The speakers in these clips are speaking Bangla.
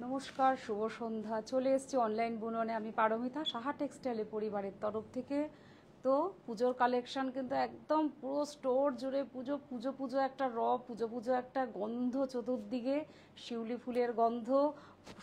নমস্কার, শুভ সন্ধ্যা। চলে এসেছি অনলাইন বুননে। আমি পারমিতা, সাহা টেক্সটাইলে পরিবারের তরফ থেকে। তো পুজোর কালেকশন কিন্তু একদম পুরো স্টোর জুড়ে পুজো পুজো পুজো একটা পুজো পুজো একটা গন্ধ চতুর্দিকে, শিউলি ফুলের গন্ধ,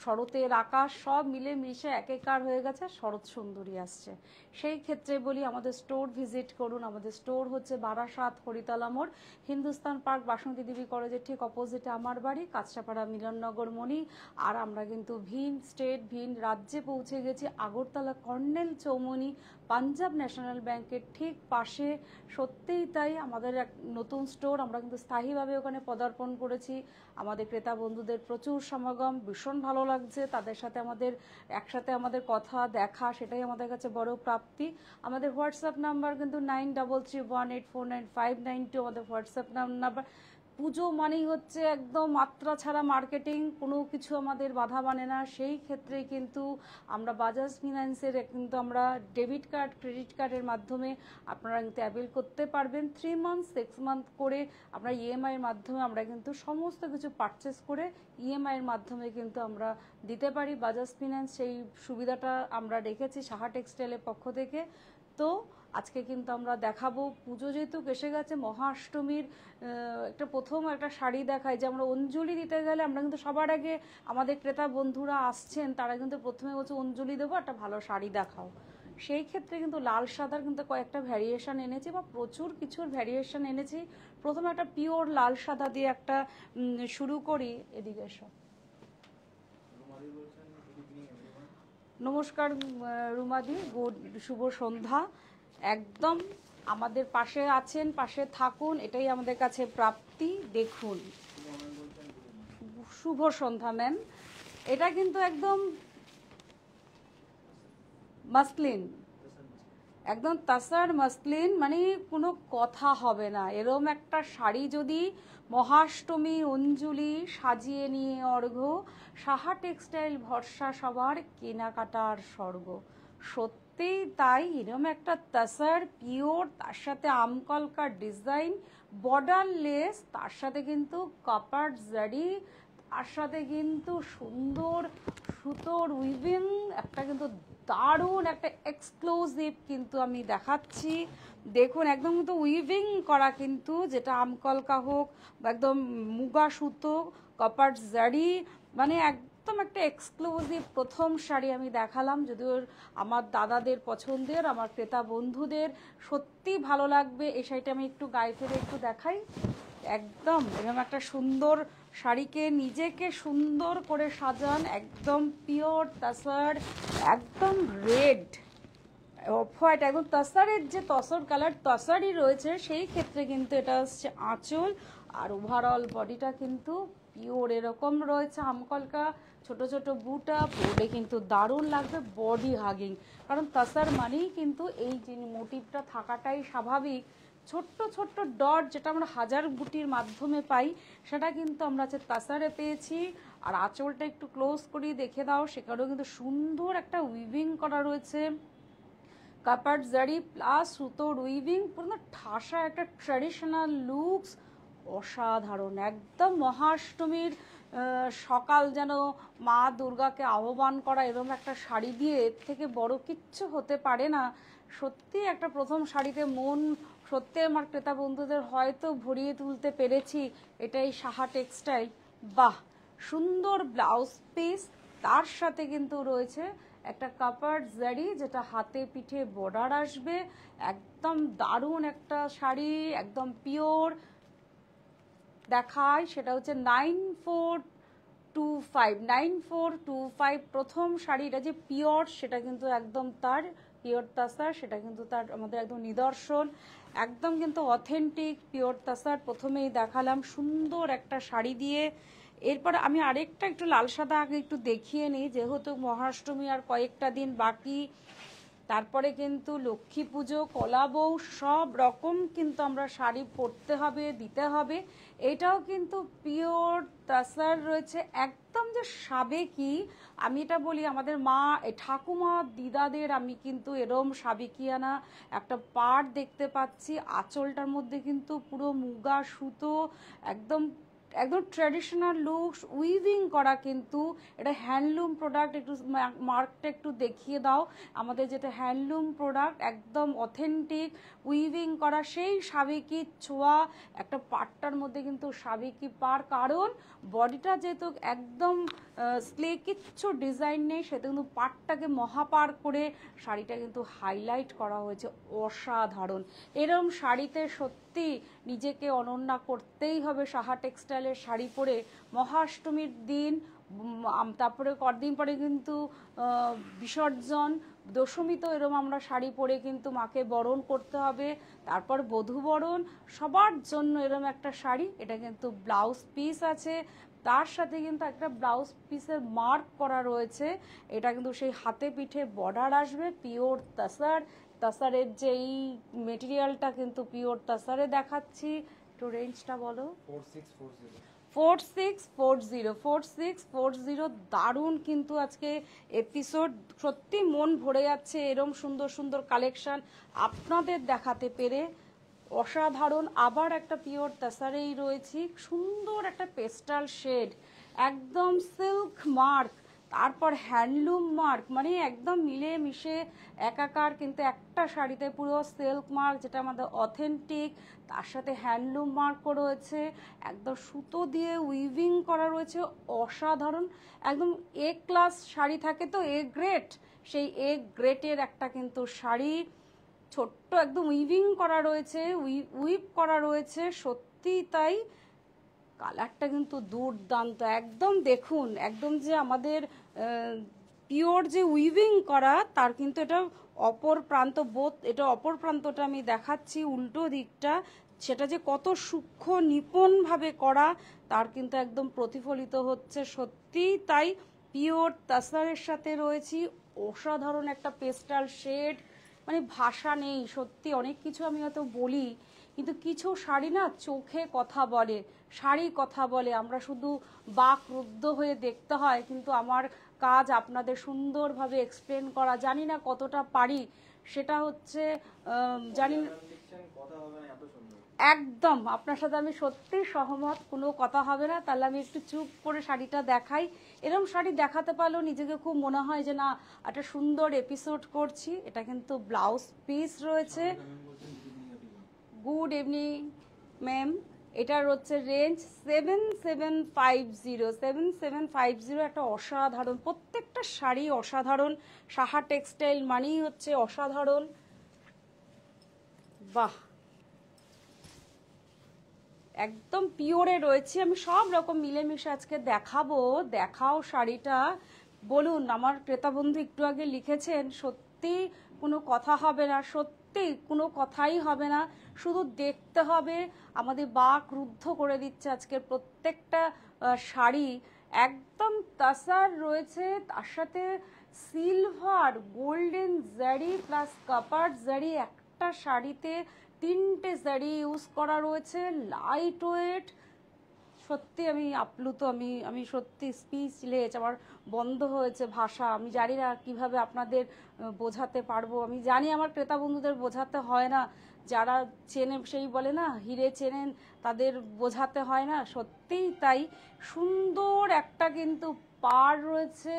শরতের আকাশ সব মিলে মিশে একাকার হয়ে গেছে, শরৎ সুন্দরী আসছে। সেই ক্ষেত্রে বলি আমাদের স্টোর ভিজিট করুন। আমাদের স্টোর হচ্ছে বারাসাত হরিতলা মোড়, হিন্দুস্তান পার্ক, বাসন্তী দেবী কলেজের ঠিক অপোজিটে আমার বাড়ি, কাঁচরাপাড়া মিলননগর মণি। আর আমরা কিন্তু ভিন স্টেট ভিন রাজ্যে পৌঁছে গেছি। আগরতলা কর্নেল চৌমনি পাঞ্জাব ন্যাশনাল ব্যাংকের ঠিক পাশে। সত্যিই তাই, আমাদের এক নতুন স্টোর, আমরা কিন্তু স্থায়ীভাবে ওখানে পদার্পণ করেছি। আমাদের ক্রেতা বন্ধুদের প্রচুর সমাগম, ভীষণ ভালো লাগছে তাদের সাথে আমাদের একসাথে আমাদের কথা দেখা, সেটাই আমাদের কাছে বড় প্রাপ্তি। আমাদের হোয়াটসঅ্যাপ নাম্বার কিন্তু 9331849592 আমাদের হোয়াটসঅ্যাপ নাম্বার। পুজো মানেই হচ্ছে একদম মাত্রা ছাড়া মার্কেটিং, কোনো কিছু আমাদের বাধা মানে না। সেই ক্ষেত্রে কিন্তু আমরা বাজাজ ফিনান্সের কিন্তু আমরা ডেবিট কার্ড ক্রেডিট কার্ডের মাধ্যমে আপনারা কিন্তু অ্যাভেল করতে পারবেন। 3 মান্থ 6 মান্থ করে আমরা ইএমআইয়ের মাধ্যমে আমরা কিন্তু সমস্ত কিছু পারচেস করে ইএমআইয়ের মাধ্যমে কিন্তু আমরা দিতে পারি। বাজাজ ফিনান্স সেই সুবিধাটা আমরা রেখেছি সাহা টেক্সটাইলের পক্ষ থেকে। তো আজকে কিন্তু আমরা দেখাবো, পুজো যেহেতু এসে গেছে, মহাষ্টমীর প্রথম একটা শাড়ি দেখাই। যে আমরা অঞ্জলি দিতে গেলে আমরা কিন্তু সবার আগে আমাদের ক্রেতা বন্ধুরা আসছেন, তারা কিন্তু প্রথমে বলছে অঞ্জলি দেবো, একটা ভালো শাড়ি দেখাও। সেই ক্ষেত্রে কিন্তু লাল সাদার কিন্তু কয়েকটা ভ্যারিয়েশন এনেছি, বা প্রচুর কিছুর ভ্যারিয়েশন এনেছি। প্রথমে একটা পিওর লাল সাদা দিয়ে একটা শুরু করি। এদিকে এসো। নমস্কার রুমাদি, গুড শুভ সন্ধ্যা। একদম আমাদের পাশে আছেন, পাশে থাকুন, এটাই আমাদের কাছে প্রাপ্তি। দেখুন, শুভ সন্ধ্যা ম্যাম। এটা কিন্তু একদম মাসলিন, একদম তাসার মাসলিন, মানে কোনো কথা হবে না। এরম একটা শাড়ি যদি মহাষ্টমী অঞ্জলি সাজিয়ে নিয়ে অর্ঘ্য, সাহা টেক্সটাইল ভরসা সবার কেনাকাটার স্বর্গ। সত্যিই তাই, এরম একটা তাসার পিওর, তার সাথে আমকলকার ডিজাইন, বর্ডার লেস, তার সাথে কিন্তু কপার জারি, তার সাথে কিন্তু সুন্দর সুতোর উইভিং, একটা কিন্তু দারুণ একটা এক্সক্লুসিভ কিন্তু আমি দেখাচ্ছি। দেখুন, একদম কিন্তু উইভিং করা, কিন্তু যেটা আমকলকা হোক বা একদম মুগা সুতো, কপার জারি, মানে একদম একটা এক্সক্লুসিভ প্রথম শাড়ি আমি দেখালাম। যদিও আমার দাদাদের পছন্দের, আমার ক্রেতা বন্ধুদের সত্যি ভালো লাগবে। এই শাড়িটা আমি একটু গায়ে ফেলে একটু দেখাই। একদম এরকম একটা সুন্দর শাড়িকে নিজেকে সুন্দর করে সাজান, একদম পিওর তাসার, একদম রেড অফ হোয়াইট, একদম তাসারের যে তসর কালার তসারই রয়েছে। সেই ক্ষেত্রে কিন্তু এটা হচ্ছে আঁচল, আর ওভারঅল বডিটা কিন্তু পিওর এরকম রয়েছে। আমকলকা ছোট ছোট বুটা পরলে কিন্তু দারুণ লাগবে, বডি হাগিং। কারণ তাসার মানেই কিন্তু এই যে মোটিভটা থাকাটাই স্বাভাবিক। ছোট্ট ছোট্ট ডট যেটা আমরা হাজার বুটির মাধ্যমে পাই, সেটা কিন্তু আমরা হচ্ছে তাসারে পেয়েছি। আর আঁচলটা একটু ক্লোজ করিয়ে দেখে দাও, সেখানেও কিন্তু সুন্দর একটা উইভিং করা রয়েছে, কাপার জারি প্লাস সুতোর উইভিং, পুরো ঠাসা একটা ট্র্যাডিশনাল লুকস, অসাধারণ। একদম মহাষ্টমীর সকাল যেন মা দুর্গাকে আহ্বান করা, এরকম একটা শাড়ি দিয়ে এর থেকে বড় কিচ্ছু হতে পারে না। সত্যি একটা প্রথম শাড়িতে মন সত্যি আমার ক্রেতা বন্ধুদের হয়তো ভরিয়ে তুলতে পেরেছি। এটাই সাহা টেক্সটাইল। বাহ, সুন্দর ব্লাউজ পিস, তার সাথে কিন্তু রয়েছে একটা কাপার জারি, যেটা হাতে পিঠে বর্ডার আসবে। একদম দারুণ একটা শাড়ি, একদম পিওর দেখায়। সেটা হচ্ছে 9425 প্রথম শাড়ি। এটা যে পিওর সেটা কিন্তু একদম তার পিওর তাসার, সেটা কিন্তু তার আমাদের একদম নিদর্শন, একদম কিন্তু অথেন্টিক পিওর তাসার। প্রথমেই দেখালাম সুন্দর একটা শাড়ি দিয়ে। এরপর আমি আরেকটা একটু লাল সাদা আগে একটু দেখিয়ে নিই, যেহেতু মহাষ্টমী আর কয়েকটা দিন বাকি। তারপরে কিন্তু লক্ষ্মী পুজো, কলা বউ, সব রকম কিন্তু আমরা শাড়ি পরতে হবে, দিতে হবে। এটাও কিন্তু পিওর তাসার রয়েছে, একদম যে সাবেকি। আমি এটা বলি, আমাদের মা ঠাকুমা দিদাদের আমি কিন্তু এরম সাবেকিয়ানা একটা পাড় দেখতে পাচ্ছি। আঁচলটার মধ্যে কিন্তু পুরো মুগা সুতো, একদম একদম ট্র্যাডিশনাল লুকস উইভিং করা, কিন্তু এটা হ্যান্ডলুম প্রোডাক্ট। একটু মার্কটা একটু দেখিয়ে দাও, আমাদের যেটা হ্যান্ডলুম প্রোডাক্ট, একদম অথেন্টিক উইভিং করা, সেই সাবেকি ছোঁয়া একটা পাটটার মধ্যে কিন্তু সাবেকি পার, কারণ বডিটা যেহেতু একদম স্লে, কিচ্ছু ডিজাইন নেই, সেটা কিন্তু পাটটাকে মহাপার করে শাড়িটা কিন্তু হাইলাইট করা হয়েছে, অসাধারণ। এরম শাড়িতে সত্যি নিজেকে অনন্যা করতেই হবে সাহা টেক্সটাইলের শাড়ি পরে মহাষ্টমীর দিন। তারপরে কদিন পরে কিন্তু বিসর্জন, দশমীতেও এরম আমরা শাড়ি পরে কিন্তু মাকে বরণ করতে হবে, তারপর বধূবরণ, সবার জন্য এরম একটা শাড়ি। এটা কিন্তু ব্লাউজ পিস আছে, তার সাথে কিন্তু একটা ব্লাউজ পিসের মার্ক করা রয়েছে। এটা কিন্তু সেই হাতে পিঠে বর্ডার আসবে, পিওর তাসার। তাসারের যে এই মেটেরিয়ালটা কিন্তু পিওর তাসারে দেখাচ্ছি। একটু রেঞ্জটা বলো। 4640 দারুণ কিন্তু আজকে এপিসোড, সত্যি মন ভরে যাচ্ছে এরম সুন্দর সুন্দর কালেকশন আপনাদের দেখাতে পেরে, অসাধারণ। আবার একটা পিওর তাসারেই রয়েছি, সুন্দর একটা পেস্টাল শেড, একদম সিল্ক মার্ক, তারপর হ্যান্ডলুম মার্ক, মানে একদম মিলে মিশে একাকার কিন্তু একটা শাড়িতে পুরো সিল্ক মার্ক যেটা আমাদের অথেন্টিক, তার সাথে হ্যান্ডলুম মার্কও রয়েছে, একদম সুতো দিয়ে উইভিং করা রয়েছে, অসাধারণ। একদম এ ক্লাস শাড়ি থাকে তো, এ গ্রেড, সেই এ গ্রেটের একটা কিন্তু শাড়ি, ছোট্ট একদম উইভিং করা রয়েছে, উইভ করা রয়েছে, সত্যি তাই। কালারটা কিন্তু দুর্দান্ত, একদম দেখুন, একদম যে আমাদের পিওর যে উইভিং করা, তার কিন্তু এটা অপর প্রান্ত, এটা অপর প্রান্তটা আমি দেখাচ্ছি, উল্টো দিকটা, সেটা যে কত সূক্ষ্ম নিপুণভাবে করা তার কিন্তু একদম প্রতিফলিত হচ্ছে, সত্যি তাই। পিওর তাসারের সাথে রয়েছি, অসাধারণ একটা পেস্টাল শেড, মানে ভাষা নেই সত্যি। অনেক কিছু আমি হয়তো বলি, কিন্তু কিছু শাড়ি না চোখে কথা বলে, শাড়ি কথা বলে, আমরা শুধু বাকরুদ্ধ হয়ে দেখতে হয়, কিন্তু আমার কাজ আপনাদের সুন্দরভাবে এক্সপ্লেন করা, জানি না কতটা পারি, সেটা হচ্ছে জানি না। একদম আপনার সাথে আমি সত্যি সহমত, কোনো কথা হবে না। তাহলে আমি একটু চুপ করে শাড়িটা দেখাই। এরকম শাড়ি দেখাতে পারলেও নিজেকে খুব মনে হয় যে না, একটা সুন্দর এপিসোড করছি। এটা কিন্তু ব্লাউজ পিস রয়েছে। গুড ইভিনিং ম্যাম, এটার হচ্ছে রেঞ্জ 7750, একটা অসাধারণ, প্রত্যেকটা শাড়ি অসাধারণ। সাহা টেক্সটাইল মানেই হচ্ছে অসাধারণ। বাহ, একদম পিওরে রয়েছে। আমি সব রকম মিলেমিশে আজকে দেখাবো। দেখাও শাড়িটা, বলুন। আমার ক্রেতা বন্ধু একটু আগে লিখেছেন, সত্যি কোনো কথা হবে না, সত্যি কোনো কথাই হবে না, শুধু দেখতে হবে। আমাদের বাক রুদ্ধ করে দিচ্ছে আজকের প্রত্যেকটা শাড়ি, একদম তাসার রয়েছে, তার সাথে সিলভার গোল্ডেন জারি প্লাস কাপার জারি, একটা শাড়িতে তিনটে জারি ইউজ করা রয়েছে, লাইট ওয়েট। সত্যি আমি আপ্লুত, আমি সত্যি স্পিচলেস, আমার বন্ধ হয়েছে ভাষা। আমি জানি না কিভাবে আপনাদের বোঝাতে পারবো। আমি জানি আমার ক্রেতা বন্ধুদের বোঝাতে হয় না, যারা চেনে, সেই বলে না হিরে চেনেন, তাদের বোঝাতে হয় না, সত্যিই তাই। সুন্দর একটা কিন্তু পার রয়েছে,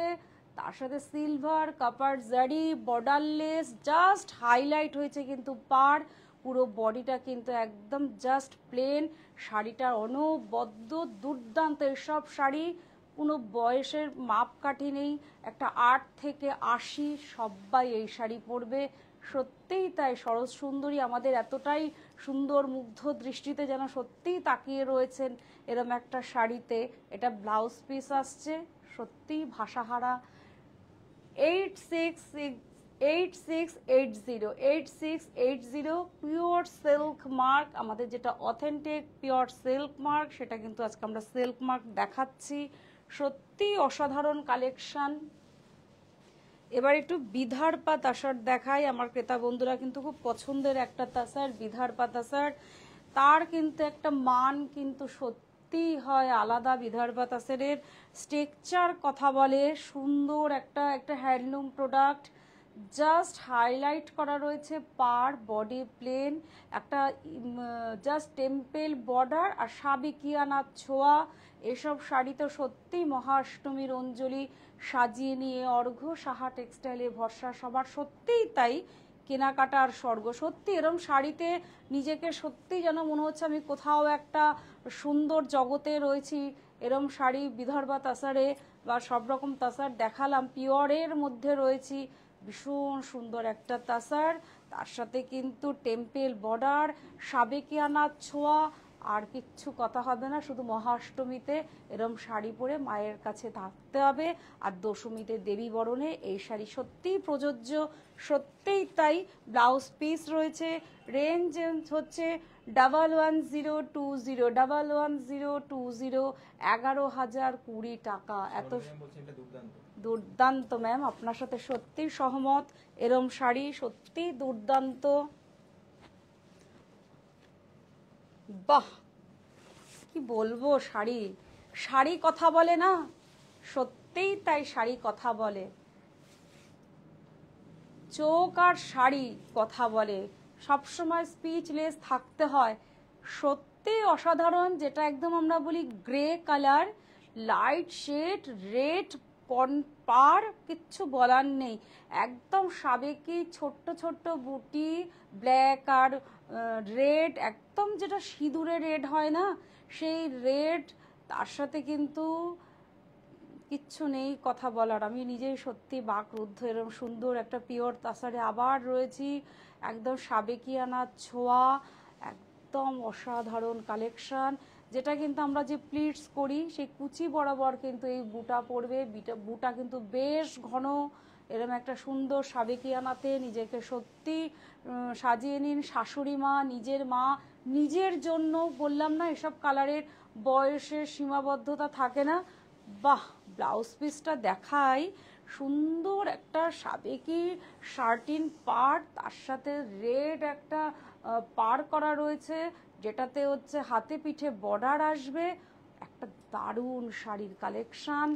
তার সাথে সিলভার কাপার জারি, বর্ডারলেস, জাস্ট হাইলাইট হয়েছে কিন্তু পার। পুরো বডিটা কিন্তু একদম জাস্ট প্লেন, শাড়িটার অনবদ্য দুর্দান্ত। এসব শাড়ি কোনো বয়সের মাপকাঠি নেই, একটা 8 থেকে 80 সবাই এই শাড়ি পরবে, সত্যিই তাই। শরৎ সুন্দরী আমাদের এতটাই সুন্দর মুগ্ধ দৃষ্টিতে যেন সত্যিই তাকিয়ে রয়েছেন এরম একটা শাড়িতে। এটা ব্লাউজ পিস আসছে, সত্যিই ভাষাহারা। 8680 পিওর সিল্ক মার্ক, আমাদের যেটা অথেন্টিক পিওর সিল্ক মার্ক, সেটা কিন্তু আজকে আমরা সিল্ক মার্ক দেখাচ্ছি। সত্যি অসাধারণ কালেকশন। এবার একটু বিদর্ভা তাসার দেখাই। আমার ক্রেতা বন্ধুরা কিন্তু খুব পছন্দের একটা তাসার, বিদর্ভা তাসার। তার কিন্তু একটা মান কিন্তু সত্যি হয় আলাদা। বিদর্ভা তাসারের স্ট্রাকচার কথা বলে, সুন্দর একটা হ্যান্ডলুম প্রোডাক্ট, জাস্ট হাইলাইট করা রয়েছে পার, বডি প্লেন, একটা জাস্ট টেম্পেল বর্ডার আর সাবেকিয়ানা ছোঁয়া। এসব শাড়ি তো সত্যি মহাষ্টমীর অঞ্জলি সাজিয়ে নিয়ে অর্ঘ্য, সাহা টেক্সটাইলে ভরসা সবার, সত্যিই তাই। কেনাকাটার স্বর্গ সত্যি। এরম শাড়িতে নিজেকে সত্যি যেন মনে হচ্ছে আমি কোথাও একটা সুন্দর জগতে রয়েছি। এরম শাড়ি বিদর্ভা তাসারে বা সব রকম তাসার দেখালাম, পিওরের মধ্যে রয়েছি। ভীষণ সুন্দর একটা তাসার, তার সাথে কিন্তু টেম্পেল বর্ডার, সাবেকিয়ানা ছোঁয়া, আর কিচ্ছু কথা হবে না। শুধু মহাষ্টমীতে এরম শাড়ি পরে মায়ের কাছে থাকতে হবে, আর দশমীতে দেবী বরণে এই শাড়ি সত্যিই প্রযোজ্য, সত্যিই তাই। ব্লাউজ পিস রয়েছে, রেঞ্জ হচ্ছে 11,020, 11,020, 11,020 টাকা। এত দুর্দান্ত ম্যাম, আপনার সাথে সত্যি সহমত। এরম শাড়ি সত্যি দুর্দান্ত। বাহ, কি বলবো, শাড়ি শাড়ি কথা বলে না, সত্যিই তাই, শাড়ি কথা বলে। চোখ আর শাড়ি কথা বলে, সবসময় স্পিচলেস থাকতে হয়। সত্যি অসাধারণ, যেটা একদম আমরা বলি grey colour, light shade, red পার, কিচ্ছু বলার নেই। একদম সাবেকি ছোট্ট ছোট্ট বুটি, ব্ল্যাক আর রেড, একদম যেটা সিঁদুরে রেড হয় না, সেই রেড। তার সাথে কিন্তু কিচ্ছু নেই কথা বলার, আমি নিজেই সত্যি বাকরুদ্ধ। এরকম সুন্দর একটা পিওর তাসারে আবার রয়েছি, একদম সাবেকিয়ানা ছোঁয়া, একদম অসাধারণ কালেকশন। যেটা কিন্তু আমরা যে প্লিটস করি সেই কুচি বরাবর কিন্তু এই বুটা পড়বে, বুটা কিন্তু বেশ ঘন। এরকম একটা সুন্দর সাবেকিয়ানাতে নিজেকে সত্যি সাজিয়ে নিন। শাশুড়ি মা, নিজের মা, নিজের জন্য বললাম না, এসব কালারের বয়সের সীমাবদ্ধতা থাকে না। বাহ, ব্লাউজ পিসটা দেখাই, সুন্দর একটা সাবেকি শার্টিন পার, তার সাথে রেড একটা পার করা রয়েছে, যেটাতে হচ্ছে হাতে পিঠে বর্ডার আসবে। একটা দারুণ শাড়ির কালেকশন,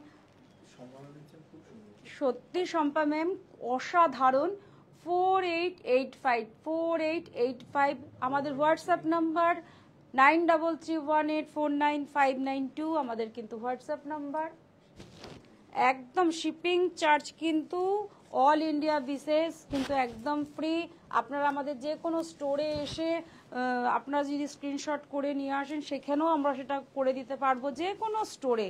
সত্যি শম্পা ম্যাম অসাধারণ। 4885 আমাদের হোয়াটসঅ্যাপ নাম্বার, 9331849592 আমাদের কিন্তু হোয়াটসঅ্যাপ নাম্বার। একদম শিপিং চার্জ কিন্তু অল ইন্ডিয়া বিশেষ কিন্তু একদম ফ্রি। আপনারা আমাদের যে কোনো স্টোরে এসে আপনারা যদি স্ক্রিনশট করে নিয়ে আসেন, সেখানেও আমরা সেটা করে দিতে পারবো, যে কোনো স্টোরে।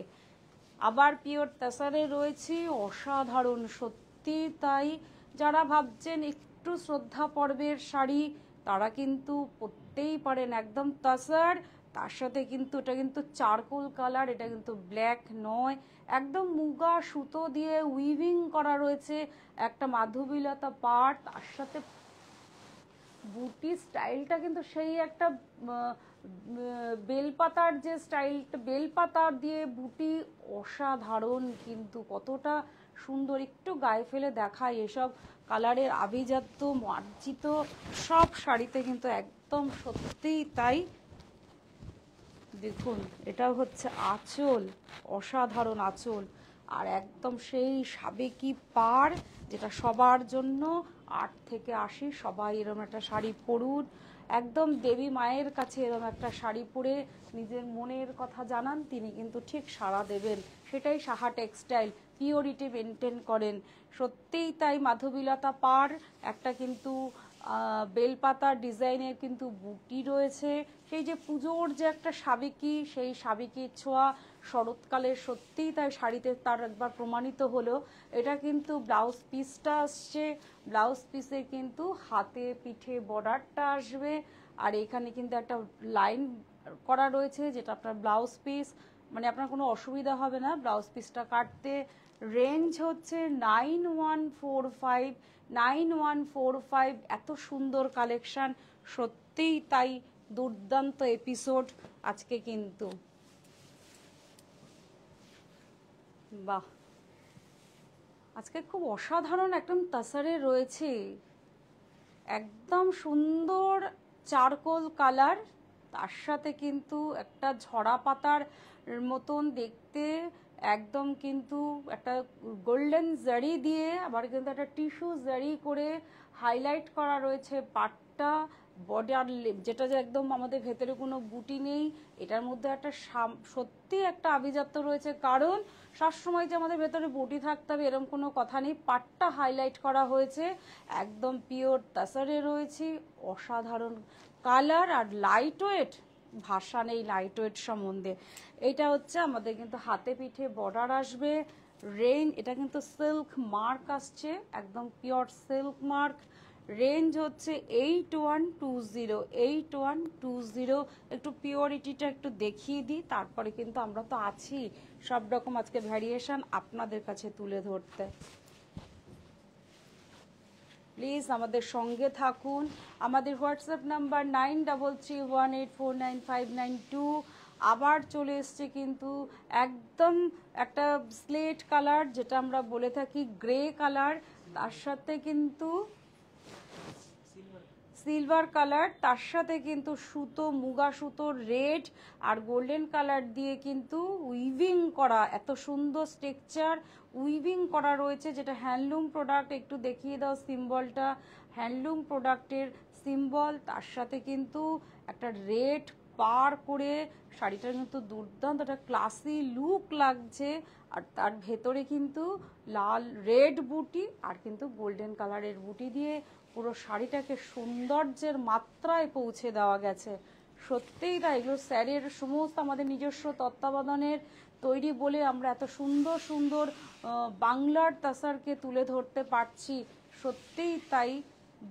আবার পিওর তাসারে রয়েছি, অসাধারণ সত্যি তাই। যারা ভাবছেন একটু শ্রদ্ধা পর্বের শাড়ি, তারা কিন্তু পরতেই পারেন। একদম তাসার, তার সাথে কিন্তু এটা কিন্তু চারকোল কালার, এটা কিন্তু ব্ল্যাক নয়, একদম মুগা সুতো দিয়ে উইভিং করা রয়েছে, একটা মাধবীলতা পাড়, তার সাথে বুটি স্টাইলটা কিন্তু সেই একটা বেলপাতার যে স্টাইলটা, বেলপাতা দিয়ে বুটি, অসাধারণ কিন্তু, কতটা সুন্দর। একটু গায়ে ফেলে দেখাই, এসব কালারের আভিজাত্য মার্জিত সব শাড়িতে কিন্তু একদম সত্যিই তাই। দেখুন, এটা হচ্ছে আঁচল, অসাধারণ আঁচল, আর একদম সেই সাবেকি পাড়, যেটা সবার জন্য 8 থেকে 80 সবাই এরকম একটা শাড়ি পরুন। একদম দেবী মায়ের কাছে এরকম একটা শাড়ি পরে নিজের মনের কথা জানান, তিনি কিন্তু ঠিক সাড়া দেবেন। সেটাই সাহা টেক্সটাইল, পিওরিটি মেনটেন করেন। সত্যিই তাই, মাধবীলতা পাড়, একটা কিন্তু বেলপাতার ডিজাইনের কিন্তু বুটি রয়েছে। সেই যে পুজোর যে একটা সাবেকি, সেই সাবেকির ছোঁয়া শরৎকালের সত্যিই তাই শাড়িতে তার একবার প্রমাণিত হলো। এটা কিন্তু ব্লাউজ পিসটা আসছে, ব্লাউজ পিসে কিন্তু হাতে পিঠে বর্ডারটা আসবে, আর এখানে কিন্তু একটা লাইন করা রয়েছে, যেটা আপনার ব্লাউজ পিস, মানে আপনার কোনো অসুবিধা হবে না ব্লাউজ পিসটা কাটতে। রেঞ্জ হচ্ছে 9145, এত সুন্দর কালেকশন, সত্যিই তাই দুর্দান্ত এপিসোড আজকে কিন্তু। বাহ, আজকে খুব অসাধারণ একদম তাসারে রয়েছে, একদম সুন্দর চারকোল কালার, তার সাথে কিন্তু একটা ঝরা পাতার মতন দেখতে একদম কিন্তু একটা গোল্ডেন জারি দিয়ে আবার কিন্তু একটা টিস্যু জারি করে হাইলাইট করা রয়েছে পাটটা। বর্ডার যেটা যে একদম আমাদের ভেতরে কোনো বুটি নেই, এটার মধ্যে একটা সত্যি একটা আভিজাত্য রয়েছে, কারণ সবসময় যে আমাদের ভেতরে বুটি থাকতে হবে এরকম কোনো কথা নেই। পাটটা হাইলাইট করা হয়েছে, একদম পিওর তাসারে রয়েছে, অসাধারণ কালার আর লাইট ওয়েট, ভাষা নেই লাইট ওয়েট সম্বন্ধে। এটা হচ্ছে আমাদের কিন্তু হাতে পিঠে বর্ডার আসবে, রেঞ্জ এটা কিন্তু সিল্ক মার্ক আসছে, একদম পিওর সিল্ক মার্ক। রেঞ্জ হচ্ছে 8120, 8120। একটু পিওরিটিটা একটু দেখিয়ে দিই, তারপরে কিন্তু আমরা তো আছি সব রকম আজকে ভ্যারিয়েশন আপনাদের কাছে তুলে ধরতে। প্লিজ আমাদের সঙ্গে থাকুন। আমাদের হোয়াটসঅ্যাপ নাম্বার 9331849592। আবার চলে এসছে কিন্তু একদম একটা স্লেট কালার, যেটা আমরা বলে থাকি গ্রে কালার, তার সাথে কিন্তু সিলভার কালার, তার সাথে কিন্তু সুতো, মুগা সুতোর রেড আর গোল্ডেন কালার দিয়ে কিন্তু উইভিং করা, এত সুন্দর স্ট্রাকচার উইভিং করা রয়েছে, যেটা হ্যান্ডলুম প্রোডাক্ট। একটু দেখিয়ে দাও সিম্বলটা, হ্যান্ডলুম প্রোডাক্টের সিম্বল, তার সাথে কিন্তু একটা রেড পার করে শাড়িটার কিন্তু দুর্দান্ত একটা ক্লাসি লুক লাগছে। আর তার ভেতরে কিন্তু লাল রেড বুটি আর কিন্তু গোল্ডেন কালারের বুটি দিয়ে পুরো শাড়িটাকে সৌন্দর্যের মাত্রায় পৌঁছে দেওয়া গেছে। সত্যিই তাই, এগুলো স্যারের সমস্ত আমাদের নিজস্ব তত্ত্বাবধানের তৈরি বলে আমরা এত সুন্দর সুন্দর বাংলার তাসারকে তুলে ধরতে পারছি। সত্যিই তাই।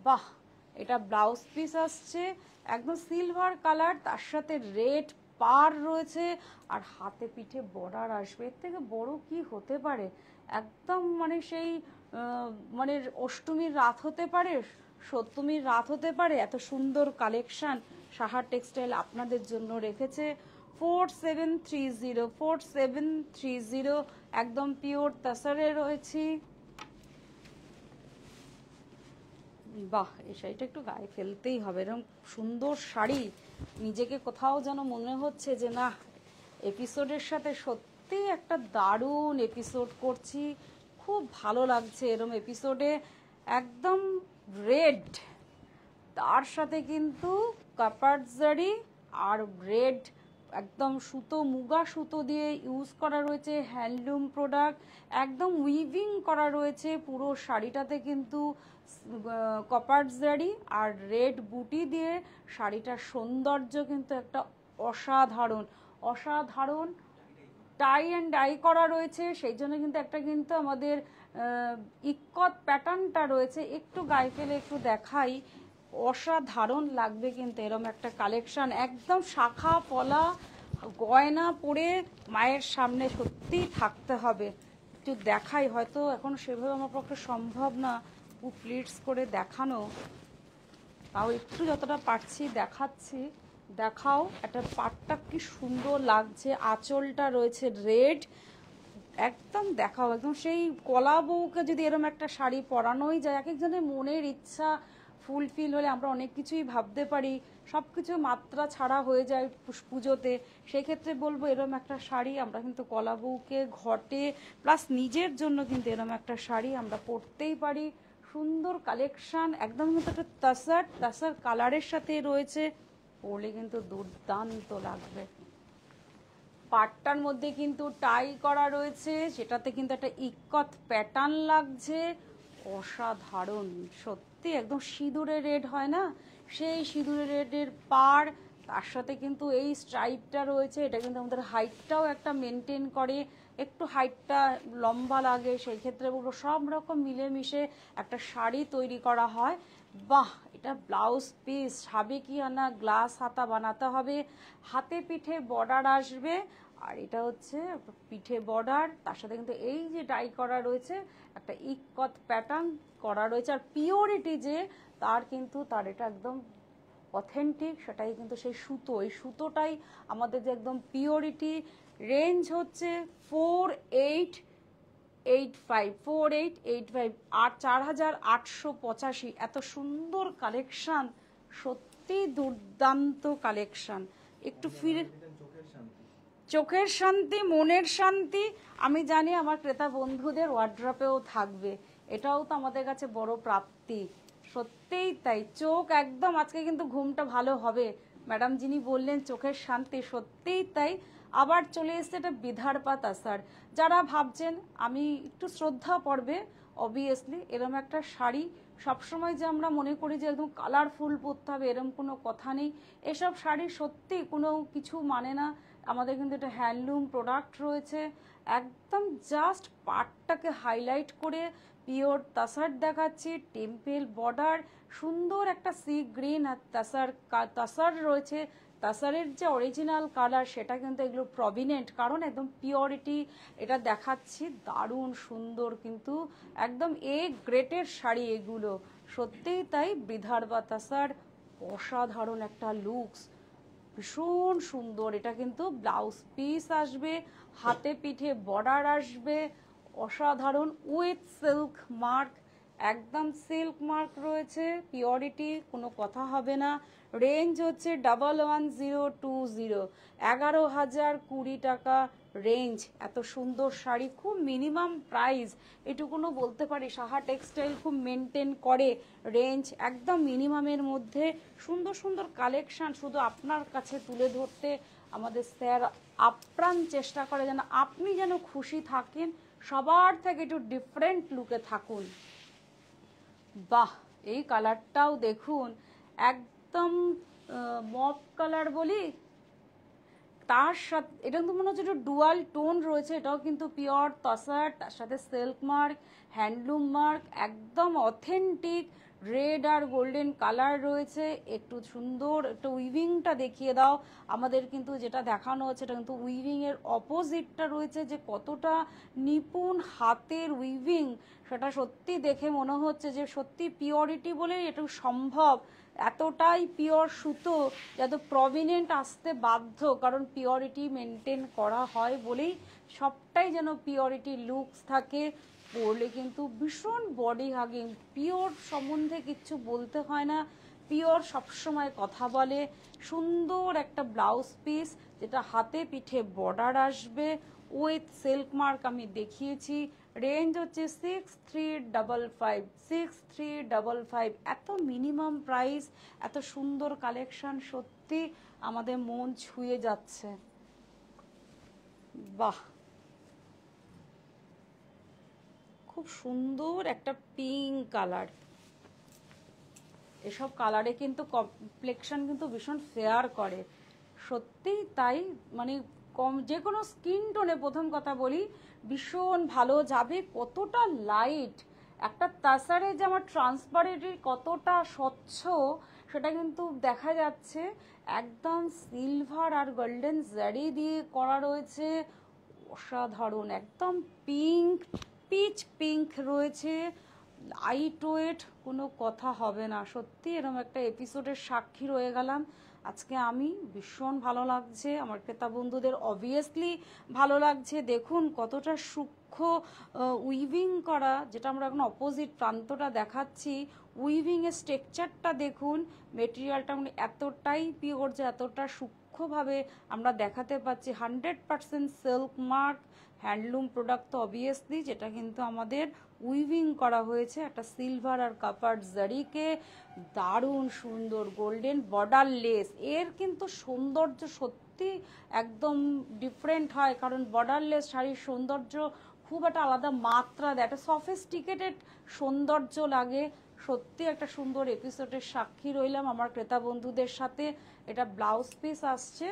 বাহ, এটা ব্লাউজ পিস আসছে একদম সিলভার কালার, তার সাথে রেড পার রয়েছে আর হাতে পিঠে বর্ডার আসবে। এর থেকে বড় কি হতে পারে? একদম মানে সেই মানে অষ্টমীর রাত হতে পারে, সপ্তমীর রাত হতে পারে, এত সুন্দর কালেকশন সাহা টেক্সটাইল আপনাদের জন্য রেখেছে। 4730, 4730, একদম পিওর তাসারে রয়েছি। বাহ, এই শাড়িটা একটু গায়ে ফেলতেই হবে, এরকম সুন্দর শাড়ি নিজেকে কোথাও যেন মনে হচ্ছে যে না, এপিসোডের সাথে সত্যি একটা দারুণ এপিসোড করছি, খুব ভালো লাগছে এরকম এপিসোডে। একদম রেড, তার সাথে কিন্তু কাপার জারি আর রেড একদম সুতো, মুগা সুতো দিয়ে ইউজ করা রয়েছে, হ্যান্ডলুম প্রোডাক্ট, একদম উইভিং করা রয়েছে পুরো শাড়িটাতে কিন্তু কপার জারি আর রেড বুটি দিয়ে শাড়িটার সৌন্দর্য কিন্তু একটা অসাধারণ অসাধারণ। টাই অ্যান্ড ডাই করা রয়েছে, সেই জন্য কিন্তু একটা কিন্তু আমাদের ইক্কত প্যাটার্নটা রয়েছে, একটু গায়ে ফেলে একটু দেখাই, অসাধারণ লাগবে কিন্তু এরম একটা কালেকশন। একদম শাখা পলা গয়না পরে মায়ের সামনে সত্যিই থাকতে হবে। একটু দেখাই, হয়তো এখন সেভাবে আমার পক্ষে সম্ভব না প্লিটস করে দেখানো, তাও একটু যতটা পারছি দেখাচ্ছি। দেখাও একটা পাটটা কি সুন্দর লাগছে, আঁচলটা রয়েছে রেড, একদম দেখাও, একদম সেই কলা বউকে যদি এরকম একটা শাড়ি পরানোই যায়, এক একজনের মনের ইচ্ছা ফুলফিল হলে আমরা অনেক কিছুই ভাবতে পারি, সব কিছু মাত্রা ছাড়া হয়ে যায় পুজোতে। সেক্ষেত্রে বলবো এরকম একটা শাড়ি আমরা কিন্তু কলা বউকে ঘটে প্লাস নিজের জন্য কিন্তু এরকম একটা শাড়ি আমরা পরতেই পারি। সুন্দর কালেকশন, একদম কিন্তু একটা তাসার কালারের সাথে রয়েছে, পরলে কিন্তু দুর্দান্ত লাগবে। পাটটার মধ্যে কিন্তু টাই করা রয়েছে, সেটাতে কিন্তু একটা ইক্কত প্যাটার্ন লাগছে, অসাধারণ সত্যি, একদম সিঁদুরে রেড হয় না, সেই সিঁদুরে রেডের পার, তার সাথে কিন্তু এই স্ট্রাইপটা রয়েছে, এটা কিন্তু আমাদের হাইটটাও একটা মেনটেন করে, একটু হাইটটা লম্বা লাগে, সেই ক্ষেত্রে বলবো সব রকম মিলেমিশে একটা শাড়ি তৈরি করা হয়। বাহ, এটা ব্লাউজ পিস সাবেকিয়ানা গ্লাস হাতা বানাতে হবে, হাতে পিঠে বর্ডার আসবে, আর এটা হচ্ছে পিঠে বর্ডার, তার সাথে কিন্তু এই যে ডাই করা রয়েছে একটা ইক্কত প্যাটার্ন করা রয়েছে, আর পিওরিটি যে তার কিন্তু তার এটা একদম অথেন্টিক, সেটাই কিন্তু সেই সুতো, এই সুতোটাই আমাদের যে একদম পিওরিটি। রেঞ্জ হচ্ছে 4885, 4885 আর 4885। এত সুন্দর কালেকশন, সত্যি দুর্দান্ত কালেকশন। একটু ফিরে চোখের শান্তি, মনের শান্তি, আমি জানি আমার ক্রেতা বন্ধুদের ওয়ার্ড্রপেও থাকবে। এটাও তো আমাদের কাছে বড় প্রাপ্তি। সত্যিই তাই, চোখ একদম আজকে কিন্তু ঘুমটা ভালো হবে। ম্যাডাম যিনি বললেন চোখের শান্তি, সত্যিই তাই। আবার চলে এসছে এটা বিদর্ভা তাসার। যারা ভাবছেন আমি একটু শ্রদ্ধা পড়বে, অবভিয়াসলি এরম একটা শাড়ি সবসময় যে আমরা মনে করি যে একদম কালারফুল পরতে হবে এরম কোনো কথা নেই। এসব শাড়ি সত্যি কোনো কিছু মানে না। আমাদের কিন্তু এটা হ্যান্ডলুম প্রোডাক্ট রয়েছে, একদম জাস্ট পাটটাকে হাইলাইট করে পিওর তাসার দেখাচ্ছি। টেম্পেল বর্ডার, সুন্দর একটা সি গ্রিন আর তাসার রয়েছে। তাসারের যে অরিজিনাল কালার সেটা কিন্তু এগুলো প্রভিনেন্ট, কারণ একদম পিওরিটি এটা দেখাচ্ছি। দারুণ সুন্দর, কিন্তু একদম এ গ্রেটের শাড়ি এগুলো, সত্যিই তাই। বিদর্ভা তাসার অসাধারণ একটা লুকস, ভীষণ সুন্দর। এটা কিন্তু ব্লাউজ পিস আসবে, হাতে পিঠে বর্ডার আসবে, অসাধারণ, উইথ সিল্ক মার্ক, একদম সিল্ক মার্ক রয়েছে, পিওরিটি, কোনো কথা হবে না। রেঞ্জ হচ্ছে 11,1020, 11,020 টাকা রেঞ্জ। এত সুন্দর শাড়ি, খুব মিনিমাম প্রাইস, এটুকুনো বলতে পারি। সাহা টেক্সটাইল খুব মেনটেন করে রেঞ্জ একদম মিনিমামের মধ্যে। সুন্দর সুন্দর কালেকশন শুধু আপনার কাছে তুলে ধরতে আমাদের স্যার আপ্রাণ চেষ্টা করে যেন আপনি যেন খুশি থাকেন, সবার থেকে একটু ডিফারেন্ট লুকে থাকুন। বাহ, এই কালারটাও দেখুন, একদম মপ কালার বলি, তার সাথে এটা কিন্তু মনে হচ্ছে একটু ডুয়াল টোন রয়েছে। এটাও কিন্তু পিওর তসার, তার সাথে সিল্ক মার্ক, হ্যান্ডলুম মার্ক, একদম অথেন্টিক রেড আর গোল্ডেন কালার রয়েছে। একটু সুন্দর একটু উইভিংটা দেখিয়ে দাও। আমাদের কিন্তু যেটা দেখানো হচ্ছে এটা কিন্তু উইভিং এর অপোজিটটা রয়েছে, যে কতটা নিপুণ হাতের উইভিং, সেটা সত্যি দেখে মনে হচ্ছে যে সত্যি পিওরিটি বলেই এটা সম্ভব। এতটাই পিওর সুতো যাতে প্রভিনেন্ট আসতে বাধ্য, কারণ পিওরিটি মেনটেন করা হয় বলেই সবটাই যেন পিওরিটি লুকস থাকে। পরলে কিন্তু ভীষণ বডি হাগিং, পিওর সম্বন্ধে কিচ্ছু বলতে হয় না, পিওর সবসময় কথা বলে। সুন্দর একটা ব্লাউজ পিস, যেটা হাতে পিঠে বর্ডার আসবে, উইথ সিল্ক মার্ক আমি দেখিয়েছি। রেঞ্জ হচ্ছে 6355, 6355। এত মিনিমাম প্রাইস, এত সুন্দর কালেকশন, সত্যি আমাদের মন ছুঁয়ে যাচ্ছে। বাহ, খুব সুন্দর একটা পিঙ্ক কালার। এসব কালারে কিন্তু কমপ্লেকশন কিন্তু ভীষণ ফেয়ার করে, সত্যিই তাই। মানে কম যে কোনো স্কিন টোনে, প্রথম কথা বলি, ভীষণ ভালো যাবে। কতটা লাইট একটা তাসারে, যে আমার ট্রান্সপারেন্টি কতটা স্বচ্ছ সেটা কিন্তু দেখা যাচ্ছে। একদম সিলভার আর গোল্ডেন জারি দিয়ে করা রয়েছে, অসাধারণ, একদম পিঙ্ক, পিচ পিঙ্ক রয়েছে, লাইট ওয়েট, কোনো কথা হবে না। সত্যি এরকম একটা এপিসোডের সাক্ষী রয়ে গেলাম আজকে আমি। ভীষণ ভালো লাগছে, আমার ক্রেতা বন্ধুদের অবভিয়াসলি ভালো লাগছে। দেখুন কতটা সূক্ষ্ম উইভিং করা, যেটা আমরা এখন অপোজিট প্রান্তটা দেখাচ্ছি। উইভিংয়ের স্ট্রাকচারটা দেখুন, মেটেরিয়ালটা মানে এতটাই পিওর যে এতটা সূক্ষ্মভাবে আমরা দেখাতে পাচ্ছি। 100% সিল্ক মার্ক, হ্যান্ডলুম প্রোডাক্ট তো অবভিয়াসলি, যেটা কিন্তু আমাদের উইভিং করা হয়েছে একটা সিলভার আর কাপার জারিকে। দারুণ সুন্দর গোল্ডেন বর্ডার লেস, এর কিন্তু সৌন্দর্য সত্যি একদম ডিফারেন্ট হয়, কারণ বর্ডার লেস শাড়ির সৌন্দর্য খুব একটা আলাদা মাত্রা দেয়, একটা সফিস্টিকেটেড সৌন্দর্য লাগে। সত্যি একটা সুন্দর এপিসোডের সাক্ষী রইলাম আমার ক্রেতা বন্ধুদের সাথে। এটা ব্লাউজ পিস আসছে,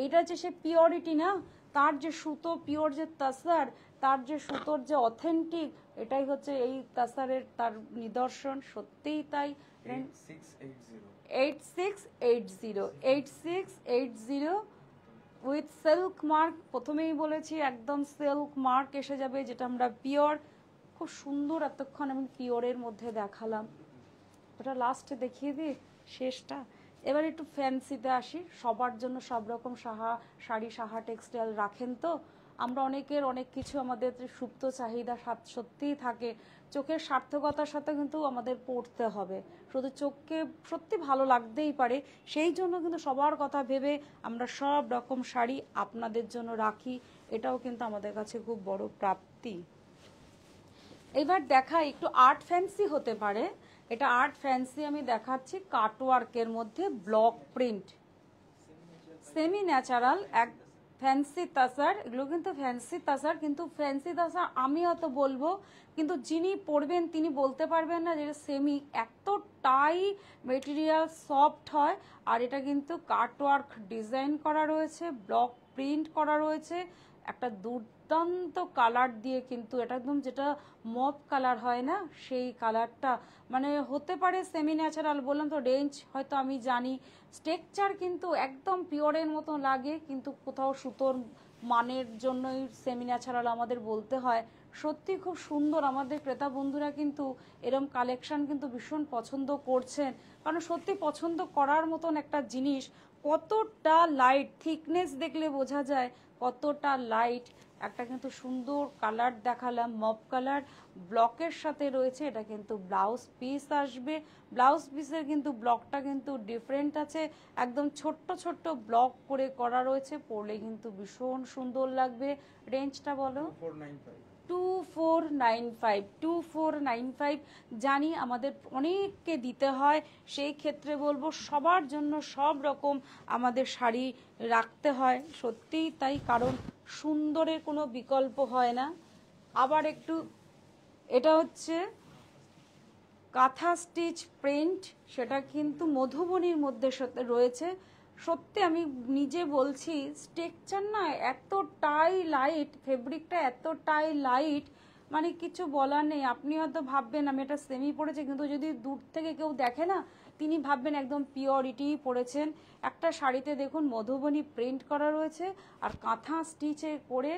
এটা যে সে পিওরিটি না, তার যে সুতো পিওর, যে তাসার, তার যে সুতোর যে অথেন্টিক, এটাই হচ্ছে এই তাসারের তার নিদর্শন। সত্যিই তাই। 8680 উইথ সিল্ক মার্ক, প্রথমেই বলেছি একদম সিল্ক মার্ক এসে যাবে, যেটা আমরা পিওর, খুব সুন্দর এতক্ষণ আমি পিওরের মধ্যে দেখালাম। ওটা লাস্টে দেখিয়ে দিই শেষটা। এবার একটু ফ্যান্সিতে আসি, সবার জন্য সব রকম শাড়ি সাহা টেক্সটাইল রাখেন তো। আমরা অনেকের অনেক কিছু আমাদের সুপ্ত চাহিদা সত্যিই থাকে, চোখের সার্থকতার সাথে কিন্তু আমাদের পড়তে হবে, শুধু চোখকে সত্যি ভালো লাগতেই পারে, সেই জন্য কিন্তু সবার কথা ভেবে আমরা সব রকম শাড়ি আপনাদের জন্য রাখি, এটাও কিন্তু আমাদের কাছে খুব বড় প্রাপ্তি। এবার দেখাই একটু আর্ট ফ্যান্সি হতে পারে, এটা আর্ট ফ্যান্সি আমি দেখাচ্ছি, কাটওয়ার্কের মধ্যে ব্লক প্রিন্ট, সেমি ন্যাচারাল, এক ফ্যান্সি তাসার, এগুলো কিন্তু ফ্যান্সি তাসার, কিন্তু ফ্যান্সি তাসার আমি অত বলবো, কিন্তু যিনি পরবেন তিনি বলতে পারবেন না যেটা সেমি, এতটাই মেটেরিয়াল সফট হয়। আর এটা কিন্তু কাটওয়ার্ক ডিজাইন করা রয়েছে, ব্লক প্রিন্ট করা রয়েছে, একটা দুর্দান্ত কালার দিয়ে, কিন্তু এটা একদম যেটা মপ কালার হয় না সেই কালারটা, মানে হতে পারে সেমি ন্যাচারাল, বললাম তো রেঞ্জ হয়তো আমি জানি, স্ট্রাকচার কিন্তু একদম পিওরের মতো লাগে, কিন্তু কোথাও সুতোর মানের জন্যই সেমি ন্যাচারাল আমাদের বলতে হয়। সত্যি খুব সুন্দর, আমাদের ক্রেতা বন্ধুরা কিন্তু এরম কালেকশন কিন্তু ভীষণ পছন্দ করছেন, কারণ সত্যি পছন্দ করার মতন একটা জিনিস, কতটা লাইট, থিকনেস দেখলে বোঝা যায় কতটা লাইট, একটা কিন্তু সুন্দর কালার দেখালাম, মপ কালার, ব্লকের সাথে রয়েছে, এটা কিন্তু ব্লাউজ পিস আসবে, ব্লাউজ পিসের কিন্তু ব্লকটা কিন্তু ডিফারেন্ট আছে, একদম ছোট্ট ছোট্ট ব্লক করে করা রয়েছে, পরলে কিন্তু ভীষণ সুন্দর লাগবে। রেঞ্জটা বলো। 2495 জানি আমাদের অনেককে দিতে হয়, সেই ক্ষেত্রে বলবো সবার জন্য সব রকম আমাদের শাড়ি রাখতে হয়, সত্যিই তাই, কারণ সুন্দরের কোনো বিকল্প হয় না। আবার একটু, এটা হচ্ছে কাঁথা স্টিচ প্রিন্ট, সেটা কিন্তু মধুবনীর মধ্যে রয়েছে, সত্যি আমি নিজে বলছি স্ট্রাকচার না এতটাই লাইট, ফেব্রিকটা এতটাই লাইট, মানে কিছু বলার নেই। আপনি হয়তো ভাববেন আমি এটা সেমি পড়েছি, কিন্তু যদি দূর থেকে কেউ দেখে না তিনি ভাববেন একদম পিওরিটি পড়েছেন। একটা শাড়িতে দেখুন মধুবনী প্রিন্ট করা রয়েছে আর কাঁথা স্টিচে করে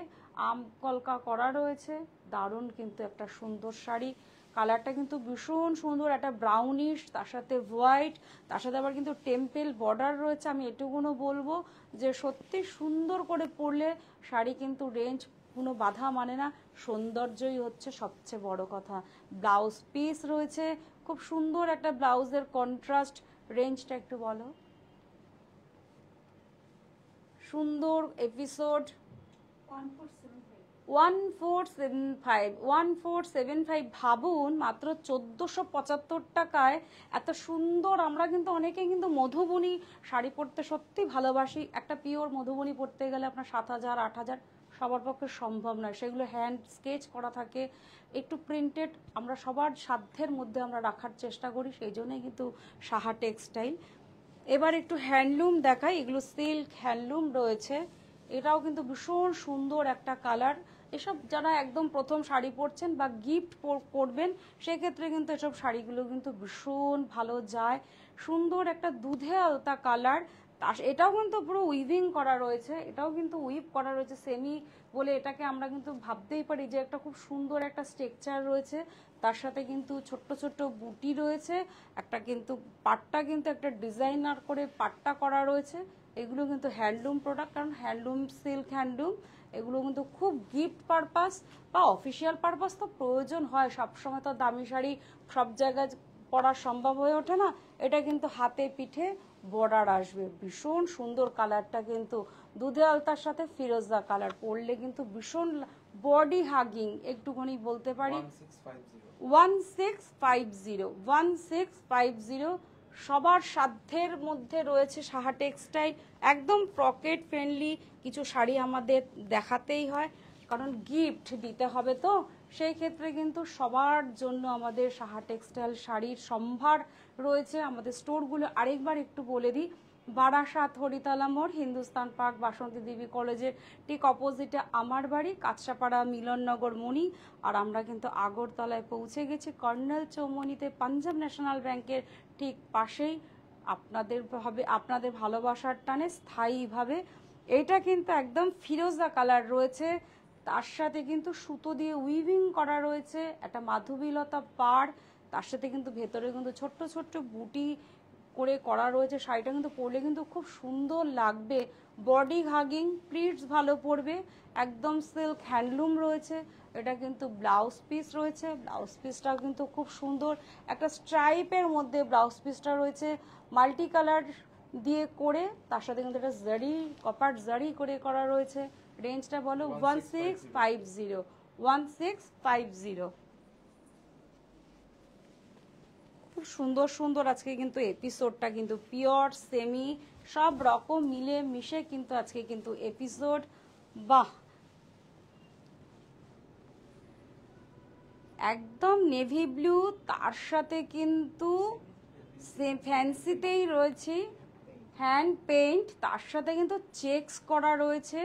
আম কলকা করা রয়েছে, দারুণ কিন্তু একটা সুন্দর শাড়ি, কালারটা কিন্তু ভীষণ সুন্দর, একটা ব্রাউনিশ, তার সাথে হোয়াইট, তার সাথে আবার কিন্তু টেম্পেল বর্ডার রয়েছে। আমি এটুকুনো বলবো যে সত্যি সুন্দর করে পরলে শাড়ি কিন্তু রেঞ্জ কোনো বাধা মানে না, সৌন্দর্যই হচ্ছে সবচেয়ে বড় কথা। ব্লাউজ পিস রয়েছে, খুব সুন্দর একটা ব্লাউজের কন্ট্রাস্ট। রেঞ্জটা একটু বলো। সুন্দর এপিসোড 1475 ভাবুন, মাত্র 1475 টাকায় এত সুন্দর। আমরা কিন্তু অনেকে কিন্তু মধুবনী শাড়ি পরতে সত্যি ভালোবাসি, একটা পিওর মধুবনী পরতে গেলে আপনার 7000 8000 সবার পক্ষে সম্ভব নয়, সেগুলো হ্যান্ড স্কেচ করা থাকে, একটু প্রিন্টেড, আমরা সবার সাধ্যের মধ্যে আমরা রাখার চেষ্টা করি, সেই জন্যই কিন্তু সাহা টেক্সটাইল। এবার একটু হ্যান্ডলুম দেখাই, এগুলো সিল্ক হ্যান্ডলুম রয়েছে, এটাও কিন্তু ভীষণ সুন্দর একটা কালার। এসব যারা একদম প্রথম শাড়ি পরছেন বা গিফট করবেন সেক্ষেত্রে কিন্তু এসব শাড়িগুলো কিন্তু ভীষণ ভালো যায়, সুন্দর একটা দুধে আলতা কালার। এটাও কিন্তু পুরো উইভিং করা রয়েছে, এটাও কিন্তু উইভ করা রয়েছে, সেমি বলে এটাকে আমরা কিন্তু ভাবতেই পারি যে একটা খুব সুন্দর একটা স্ট্রাকচার রয়েছে, তার সাথে কিন্তু ছোট্ট ছোট্ট বুটি রয়েছে, একটা কিন্তু পাটটা কিন্তু একটা ডিজাইনার করে পাটটা করা রয়েছে। এগুলো কিন্তু হ্যান্ডলুম প্রোডাক্ট, কারণ হ্যান্ডলুম, সিল্ক হ্যান্ডলুম, এগুলো কিন্তু খুব গিফট পারপাস বা অফিসিয়াল পারপাস তো প্রয়োজন হয়, সবসময় তো দামি শাড়ি সব জায়গায় পরা সম্ভব হয়ে ওঠে না, এটা কিন্তু হাতে পিঠে বর্ডার আসবে, ভীষণ সুন্দর কালারটা কিন্তু দুধে আলতার সাথে ফিরোজা কালার, পরলে কিন্তু ভীষণ বডি হাগিং, একটুখানি বলতে পারি। 1650 সবার সাধ্যের মধ্যে রয়েছে সাহা টেক্সটাইল, একদম পকেট ফ্রেন্ডলি কিছু শাড়ি আমাদের দেখাতেই হয়, কারণ গিফট দিতে হবে তো, সেই ক্ষেত্রে কিন্তু সবার জন্য আমাদের সাহা টেক্সটাইল শাড়ির সম্ভার রয়েছে। আমাদের স্টোরগুলো আরেকবার একটু বলে দিই, বারাসাত হরিতলা মোড়, হিন্দুস্তান পার্ক, বাসন্তী দেবী কলেজের ঠিক অপোজিটে আমার বাড়ি, কাঁচরাপাড়া মিলননগর মণি, আর আমরা কিন্তু আগরতলায় পৌঁছে গেছি, কর্নেল চৌমনিতে পাঞ্জাব ন্যাশনাল ব্যাংকের ঠিক পাশেই, আপনাদের ভালোবাসার টানে স্থায়ীভাবে। এটা কিন্তু একদম ফিরোজা কালার রয়েছে, তার সাথে কিন্তু সুতো দিয়ে উইভিং করা রয়েছে, একটা মাধবীলতা পাড়, তার সাথে কিন্তু ভেতরে কিন্তু ছোট্ট ছোট্ট বুটি করে করা রয়েছে। শাড়িটা কিন্তু পরলে কিন্তু খুব সুন্দর লাগবে, বডি হাগিং, প্লিটস ভালো পড়বে, একদম সিল্ক হ্যান্ডলুম রয়েছে। এটা কিন্তু ব্লাউজ পিস রয়েছে, ব্লাউজ পিসটাও কিন্তু খুব সুন্দর একটা স্ট্রাইপের মধ্যে ব্লাউজ পিসটা রয়েছে, মাল্টি কালার দিয়ে করে, তার সাথে কিন্তু একটা জারি, কপার জারি করে করা রয়েছে। রেঞ্জটা বলো 1650, 1650। খুব সুন্দর সুন্দর আজকে কিন্তু এপিসোডটা কিন্তু পিওর সেমি সব রকম মিলে মিশে কিন্তু আজকে কিন্তু এপিসোড। বাহ, একদম নেভি ব্লু, তার সাথে কিন্তু ফ্যান্সিতেই রয়েছে হ্যান্ড পেইন্ট, তার সাথে কিন্তু চেকস করা রয়েছে,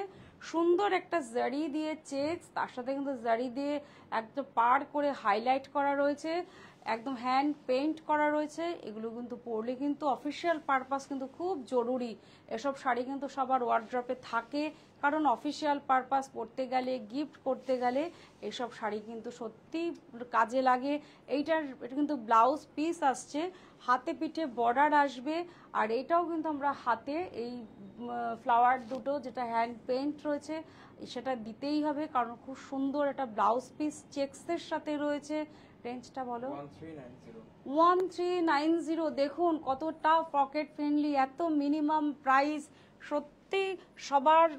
সুন্দর একটা জারি দিয়ে চেকস, তার সাথে কিন্তু জারি দিয়ে একদম পার করে হাইলাইট করা রয়েছে, একদম হ্যান্ড পেইন্ট করা রয়েছে। এগুলো কিন্তু পরলে কিন্তু অফিসিয়াল পারপাস কিন্তু খুব জরুরি। এসব শাড়ি কিন্তু সবার ওয়ার্ড্রপে থাকে, কারণ অফিসিয়াল পারপাস পরতে গেলে, গিফট করতে গেলে এসব শাড়ি কিন্তু সত্যি কাজে লাগে। এটা কিন্তু ব্লাউজ পিস আসছে, হাতে পিঠে বর্ডার আসবে, আর এটাও কিন্তু আমরা হাতে এই ফ্লাওয়ার দুটো যেটা হ্যান্ড পেইন্ট রয়েছে সেটা দিতেই হবে, কারণ খুব সুন্দর একটা ব্লাউজ পিস চেকসের সাথে রয়েছে। রেঞ্জটা বলো 1390। দেখুন কতটা পকেট ফ্রেন্ডলি, এত মিনিমাম প্রাইস, সত্যি সবার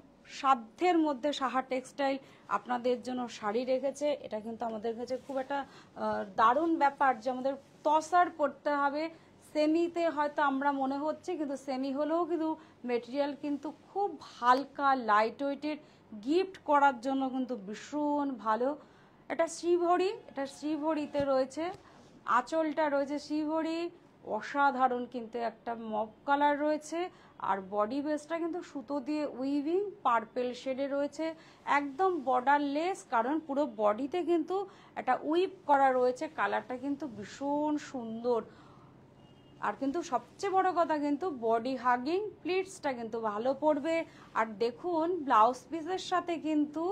সাধ্যের মধ্যে সাহা টেক্সটাইল আপনাদের জন্য শাড়ি রেখেছে। এটা কিন্তু আমাদের কাছে খুব একটা দারুণ ব্যাপার যে আমাদের তসার পড়তে হবে। সেমিতে হয়তো আমরা মনে হচ্ছে, কিন্তু সেমি হলেও কিন্তু মেটেরিয়াল কিন্তু খুব হালকা লাইট ওয়েটের, গিফট করার জন্য কিন্তু ভীষণ ভালো। এটা শ্রীভরি, এটা শ্রীভরিতে রয়েছে, আঁচলটা রয়েছে শ্রীভরি, অসাধারণ কিন্তু একটা মপ কালার রয়েছে, আর বডি বেসটা কিন্তু সুতো দিয়ে উইভিং পার্পেল শেডে রয়েছে, একদম বর্ডারলেস, কারণ পুরো বডিতে কিন্তু একটা উইভ করা রয়েছে। কালারটা কিন্তু ভীষণ সুন্দর, আর কিন্তু সবচেয়ে বড় কথা কিন্তু বডি হাগিং, প্লিটসটা কিন্তু ভালো পড়বে। আর দেখুন ব্লাউজ পিসের সাথে কিন্তু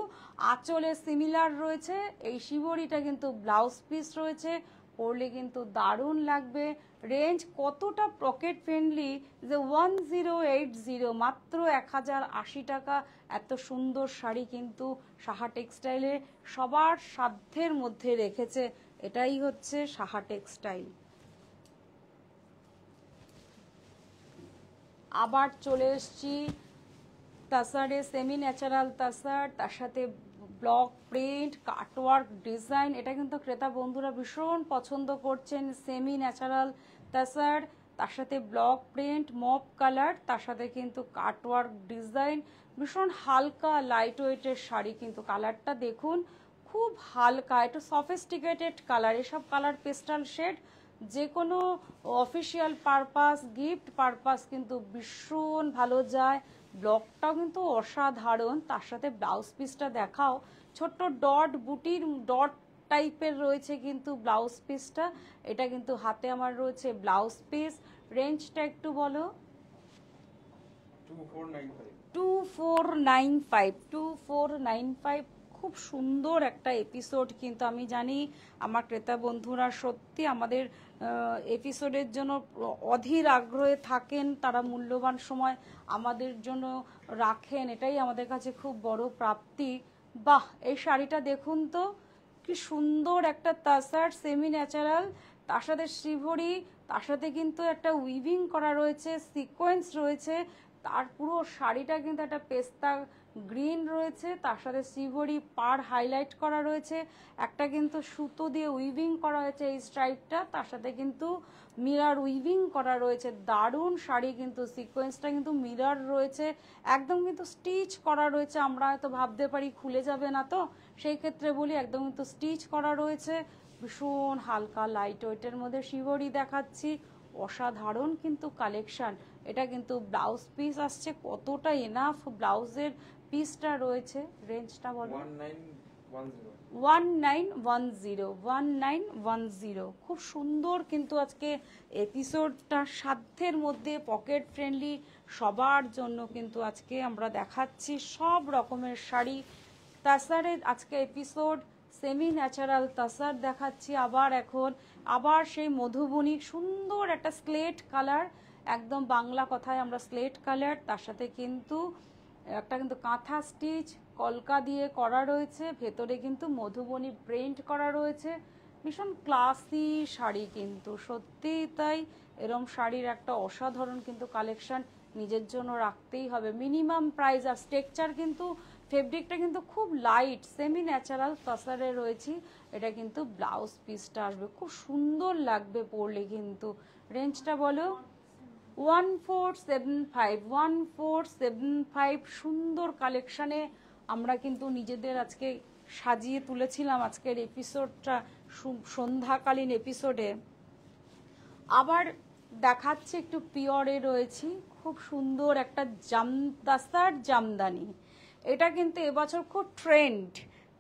আঁচলে সিমিলার রয়েছে, এই শিবরিটা কিন্তু ব্লাউজ পিস রয়েছে, পরলে কিন্তু দারুণ লাগবে। রেঞ্জ কতটা পকেট ফ্রেন্ডলি যে 1080, মাত্র 1080 টাকা। এত সুন্দর শাড়ি কিন্তু সাহা টেক্সটাইলে সবার সাধ্যের মধ্যে রেখেছে, এটাই হচ্ছে সাহা টেক্সটাইল। আবার চলে এসছি তাসারে, সেমি ন্যাচারাল তাসার, তার সাথে ব্লক প্রিন্ট, কাটওয়ার্ক ডিজাইন, এটা কিন্তু ক্রেতা বন্ধুরা ভীষণ পছন্দ করছেন। সেমি ন্যাচারাল তাসার, তার সাথে ব্লক প্রিন্ট, মপ কালার, তার সাথে কিন্তু কাটওয়ার্ক ডিজাইন, ভীষণ হালকা লাইট ওয়েটের শাড়ি। কিন্তু কালারটা দেখুন খুব হালকা, একটু সফিস্টিকেটেড কালার, এসব কালার পেস্টাল শেড যে কোনো অফিসিয়াল পারপাস, গিফট পারপাস কিন্তু ভীষণ ভালো যায়। ব্লকটাও কিন্তু অসাধারণ, তার সাথে ব্লাউজ পিসটা দেখাও, ছোট্ট ডট বুটির ডট টাইপের রয়েছে কিন্তু ব্লাউজ পিসটা। এটা কিন্তু হাতে আমার রয়েছে ব্লাউজ পিস। রেঞ্জটা একটু বলো। 2495। খুব সুন্দর একটা এপিসোড কিন্তু আমি জানি আমার ক্রেতা বন্ধুরা সত্যি আমাদের এপিসোডের জন্য অধীর আগ্রহে থাকেন, তারা মূল্যবান সময় আমাদের জন্য রাখেন, এটাই আমাদের কাছে খুব বড় প্রাপ্তি। বাহ, এই শাড়িটা দেখুন তো কি সুন্দর, একটা তাসার সেমি ন্যাচারাল, তার সাথে শ্রীভরি, তার সাথে কিন্তু একটা উইভিং করা রয়েছে, সিকোয়েন্স রয়েছে, তার পুরো শাড়িটা কিন্তু একটা পেস্তা গ্রিন রয়েছে, তার সাথে শ্রীভরি পার হাইলাইট করা রয়েছে, একটা কিন্তু সুতো দিয়ে উইভিং করা হয়েছে এই স্ট্রাইপটা, তার সাথে কিন্তু মিরার উইভিং করা রয়েছে। দারুণ শাড়ি, কিন্তু সিকোয়েন্সটা কিন্তু মিরার রয়েছে, একদম কিন্তু স্টিচ করা রয়েছে। আমরা হয়তো ভাবতে পারি খুলে যাবে না, তো সেই ক্ষেত্রে বলি একদম কিন্তু স্টিচ করা রয়েছে। ভীষণ হালকা লাইট ওয়েটের মধ্যে শিবরি দেখাচ্ছি, অসাধারণ কিন্তু কালেকশন। এটা কিন্তু ব্লাউজ পিস আসছে, কতটা এনাফ ব্লাউজের পিসটা রয়েছে। রেঞ্জটা বলো। 1910। খুব সুন্দর কিন্তু আজকে এপিসোডটা সাধ্যের মধ্যে পকেট ফ্রেন্ডলি সবার জন্য কিন্তু আজকে আমরা দেখাচ্ছি সব রকমের শাড়ি। তাসারের আজকে এপিসোড সেমি ন্যাচারাল তাসার দেখাচ্ছি। আবার এখন আবার সেই মধুবনী সুন্দর একটা স্লেট কালার, একদম বাংলা কথায় আমরা স্লেট কালার, তার সাথে কিন্তু একটা কিন্তু কাঁথা স্টিচ কলকা দিয়ে করা রয়েছে, ভেতরে কিন্তু মধুবনী প্রিন্ট করা রয়েছে। ভীষণ ক্লাসি শাড়ি, কিন্তু সত্যিই তাই। এরম শাড়ির একটা অসাধারণ কিন্তু কালেকশন নিজের জন্য রাখতেই হবে। মিনিমাম প্রাইস, আর স্ট্রাকচার কিন্তু ফেব্রিকটা কিন্তু খুব লাইট সেমি ন্যাচারাল তসরে রয়েছে। এটা কিন্তু ব্লাউজ পিসটা আসবে, খুব সুন্দর লাগবে পরলে। কিন্তু রেঞ্জটা বলো 1475, 1475। সুন্দর কালেকশানে আমরা কিন্তু নিজেদের আজকে সাজিয়ে তুলেছিলাম আজকের এপিসোডটা, সন্ধ্যাকালীন এপিসোডে। আবার দেখাচ্ছে একটু পিওরে রয়েছি, খুব সুন্দর একটা তাসার জামদানি। এটা কিন্তু এবছর খুব ট্রেন্ড,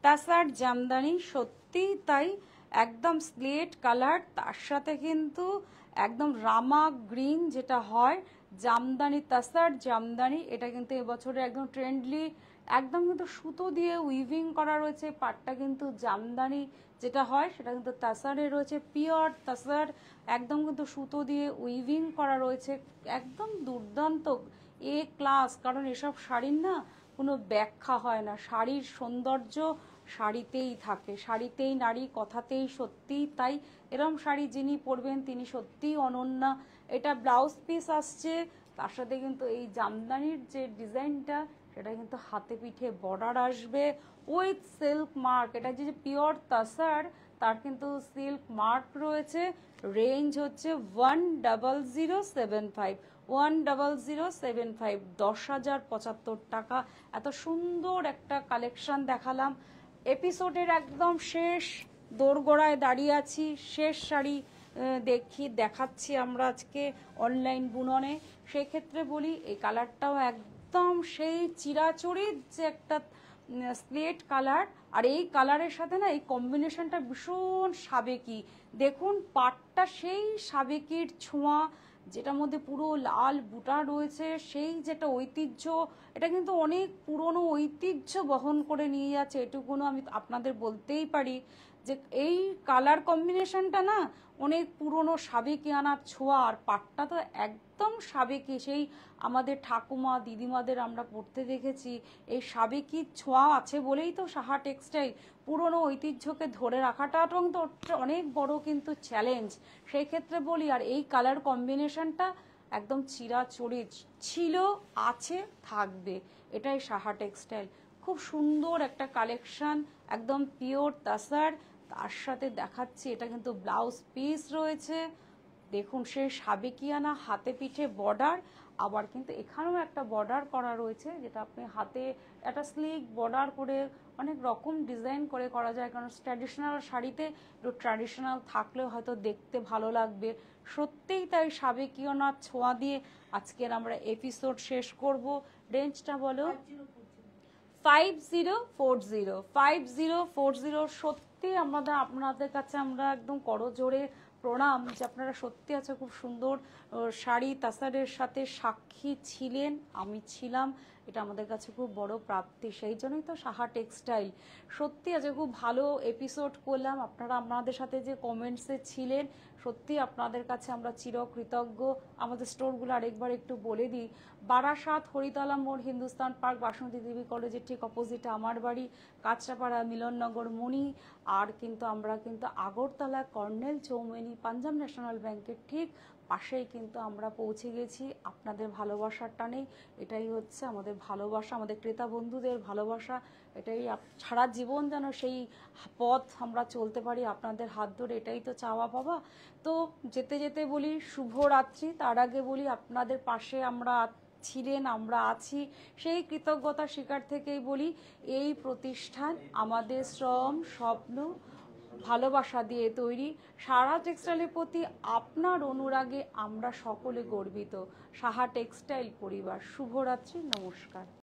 তাসার জামদানি, সত্যি তাই। একদম স্লেট কালার, তার সাথে কিন্তু একদম রামা গ্রিন যেটা হয় জামদানি, তাসার জামদানি। এটা কিন্তু এবছরে একদম ট্রেন্ডলি, একদম কিন্তু সুতো দিয়ে উইভিং করা রয়েছে। পাটটা কিন্তু জামদানি যেটা হয় সেটা কিন্তু তাসারে রয়েছে, পিওর তাসার, একদম কিন্তু সুতো দিয়ে উইভিং করা রয়েছে। একদম দুর্দান্ত এ ক্লাস, কারণ এসব শাড়ির না কোনো ব্যাখ্যা হয় না। শাড়ির সৌন্দর্য শাড়িতেই থাকে, শাড়িতেই নারী, কথাতেই সত্যিই তাই। এরম শাড়ি যিনি পরবেন তিনি সত্যিই অনন্যা। এটা ব্লাউজ পিস আসছে, তার সাথে কিন্তু এই জামদানির যে ডিজাইনটা সেটা কিন্তু হাতে পিঠে বর্ডার আসবে উইথ সিল্ক মার্ক। এটা যে পিওর তাসার, তার কিন্তু সিল্ক মার্ক রয়েছে। রেঞ্জ হচ্ছে 10075, 10075, 10,075 টাকা। এত সুন্দর একটা কালেকশন দেখালাম। এপিসোডের একদম শেষ দোরগোড়ায় দাঁড়িয়ে আছি, শেষ শাড়ি দেখাচ্ছি আমরা আজকে অনলাইন বুননে। সেক্ষেত্রে বলি এই কালারটাও একদম সেই চিরাচরিত যে একটা স্লেট কালার, আর এই কালারের সাথে না এই কম্বিনেশনটা ভীষণ সাবেকি। দেখুন পাটটা সেই সাবেকির ছোঁয়া, যেটার মধ্যে পুরো লাল বুটা রয়েছে, সেই যেটা ঐতিহ্য। এটা কিন্তু অনেক পুরনো ঐতিহ্য বহন করে নিয়ে যাচ্ছে, এটুকুনো আমি আপনাদের বলতেই পারি যে এই কালার কম্বিনেশনটা না অনেক পুরনো সাবেকিয়ানার ছোঁয়া। আর পাটটা তো একদম সাবেকি, সেই আমাদের ঠাকুমা দিদিমাদের আমরা পড়তে দেখেছি। এই সাবেকি ছোঁয়া আছে বলেই তো সাহা টেক্সটাইল পুরনো ঐতিহ্যকে ধরে রাখাটা তো অনেক বড় কিন্তু চ্যালেঞ্জ। সেই ক্ষেত্রে বলি, আর এই কালার কম্বিনেশনটা একদম চিরাচরিত ছিল, আছে, থাকবে। এটাই সাহা টেক্সটাইল। খুব সুন্দর একটা কালেকশন, একদম পিওর তাসার। তার সাথে দেখাচ্ছি এটা কিন্তু ব্লাউজ পিস রয়েছে। দেখুন সেই সাবেকিয়ানা হাতে পিঠে বর্ডার, আবার কিন্তু এখানেও একটা বর্ডার করা রয়েছে, যেটা আপনি হাতে একটা স্লিক বর্ডার করে অনেক রকম ডিজাইন করে করা যায়। কারণ ট্র্যাডিশনাল শাড়িতে একটু ট্র্যাডিশনাল থাকলেও হয়তো দেখতে ভালো লাগবে। সত্যিই তাই সাবেকিয়ানার ছোঁয়া দিয়ে আজকের আমরা এপিসোড শেষ করব। রেঞ্জটা বলো 5040, 5040। সত্যি আপনাদের কাছে আমরা একদম করজোড়ে প্রণাম যে আপনারা সত্যি আছে খুব সুন্দর শাড়ি তাসারের সাথে সাক্ষী ছিলেন, আমি ছিলাম। এটা আমাদের কাছে খুব বড় প্রাপ্তি, সেই জন্যই তো সাহা টেক্সটাইল। সত্যি আছে খুব ভালো এপিসোড করলাম। আপনারা আমাদের সাথে যে কমেন্টসে ছিলেন, সত্যি আপনাদের কাছে আমরা চিরকৃতজ্ঞ। আমাদের স্টোরগুলো আরেকবার একটু বলে দিই। বারাসাত হরিতলা মোড়, হিন্দুস্তান পার্ক, বাসন্তী দেবী কলেজের ঠিক অপোজিটে আমার বাড়ি, কাঁচরাপাড়া মিলননগর মণি। আর কিন্তু আমরা কিন্তু আগরতলা কর্নেল চৌমেনি পাঞ্জাব ন্যাশনাল ব্যাংকের ঠিক পাশেই কিন্তু আমরা পৌঁছে গেছি আপনাদের ভালোবাসার টানেই। এটাই হচ্ছে আমাদের ভালোবাসা, আমাদের ক্রেতা বন্ধুদের ভালোবাসা। এটাই সারা জীবন যেন সেই পথ আমরা চলতে পারি আপনাদের হাত ধরে, এটাই তো চাওয়া পাওয়া। তো যেতে যেতে বলি শুভরাত্রি। তার আগে বলি আপনাদের পাশে আমরা ছিলেন, আমরা আছি, সেই কৃতজ্ঞতা স্বীকার থেকেই বলি এই প্রতিষ্ঠান আমাদের শ্রম, স্বপ্ন, ভালোবাসা দিয়ে তৈরি। সাহা টেক্সটাইলের প্রতি আপনার অনুরাগে আমরা সকলে গর্বিত। সাহা টেক্সটাইল পরিবার। শুভরাত্রি, নমস্কার।